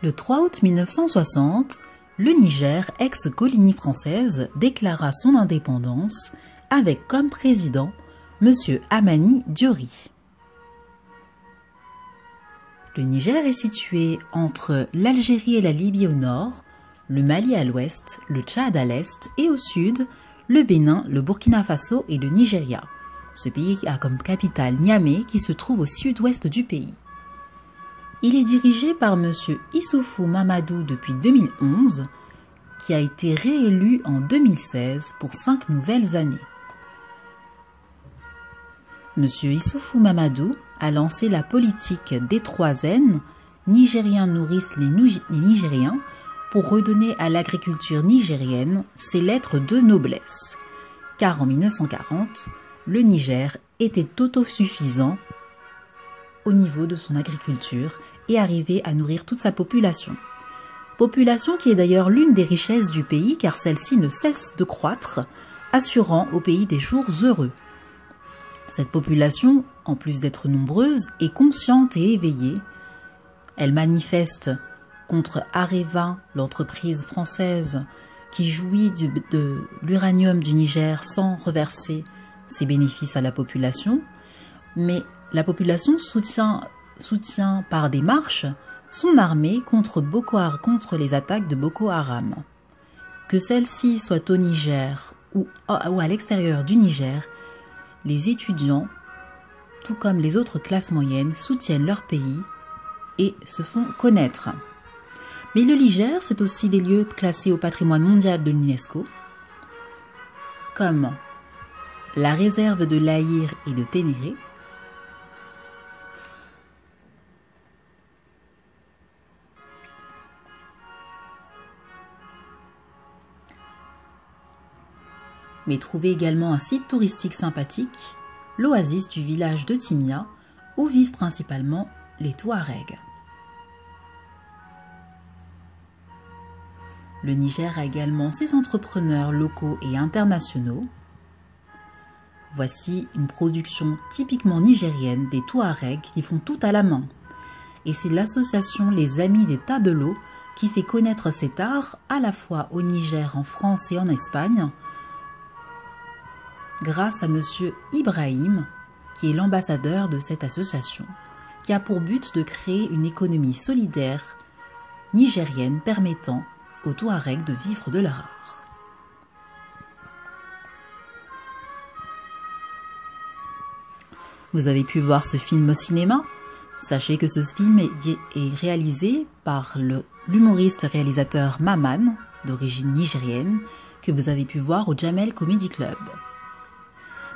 Le 3 août 1960, le Niger, ex-colonie française, déclara son indépendance avec comme président M. Hamani Diori. Le Niger est situé entre l'Algérie et la Libye au nord, le Mali à l'ouest, le Tchad à l'est et au sud, le Bénin, le Burkina Faso et le Nigeria. Ce pays a comme capitale Niamey qui se trouve au sud-ouest du pays. Il est dirigé par M. Issoufou Mamadou depuis 2011, qui a été réélu en 2016 pour 5 nouvelles années. M. Issoufou Mamadou a lancé la politique des 3 N, Nigériens nourrissent les Nigériens, pour redonner à l'agriculture nigérienne ses lettres de noblesse. Car en 1940, le Niger était autosuffisant au niveau de son agriculture et arrivait à nourrir toute sa population. Population qui est d'ailleurs l'une des richesses du pays car celle-ci ne cesse de croître, assurant au pays des jours heureux. Cette population, en plus d'être nombreuse, est consciente et éveillée. Elle manifeste contre Areva, l'entreprise française qui jouit de l'uranium du Niger sans reverser ses bénéfices à la population, mais la population soutient par des marches son armée contre les attaques de Boko Haram. Que celle-ci soit au Niger ou à l'extérieur du Niger, les étudiants, tout comme les autres classes moyennes, soutiennent leur pays et se font connaître. Mais le Niger, c'est aussi des lieux classés au patrimoine mondial de l'UNESCO, comme la réserve de l'Aïr et de Ténéré, mais trouvez également un site touristique sympathique, l'oasis du village de Timia, où vivent principalement les Touaregs. Le Niger a également ses entrepreneurs locaux et internationaux. Voici une production typiquement nigérienne des Touaregs qui font tout à la main. Et c'est l'association Les Amis des Tableaux qui fait connaître cet art à la fois au Niger, en France et en Espagne, grâce à M. Ibrahim, qui est l'ambassadeur de cette association, qui a pour but de créer une économie solidaire nigérienne permettant aux Touaregs de vivre de leur art. Vous avez pu voir ce film au cinéma. Sachez que ce film est réalisé par l'humoriste réalisateur Maman, d'origine nigérienne, que vous avez pu voir au Jamel Comedy Club.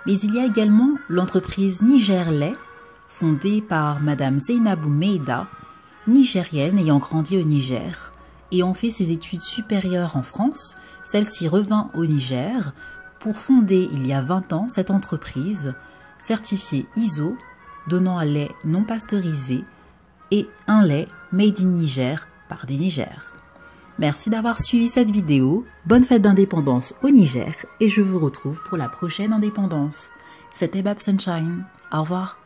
Mais il y a également l'entreprise Nigerlait, fondée par Madame Zeynabou Meïda, nigérienne ayant grandi au Niger, et ont fait ses études supérieures en France. Celle-ci revint au Niger pour fonder il y a 20 ans cette entreprise certifiée ISO, donnant un lait non pasteurisé et un lait made in Niger par des Niger. Merci d'avoir suivi cette vidéo, bonne fête d'indépendance au Niger et je vous retrouve pour la prochaine indépendance. C'était Bab Sunshine, au revoir.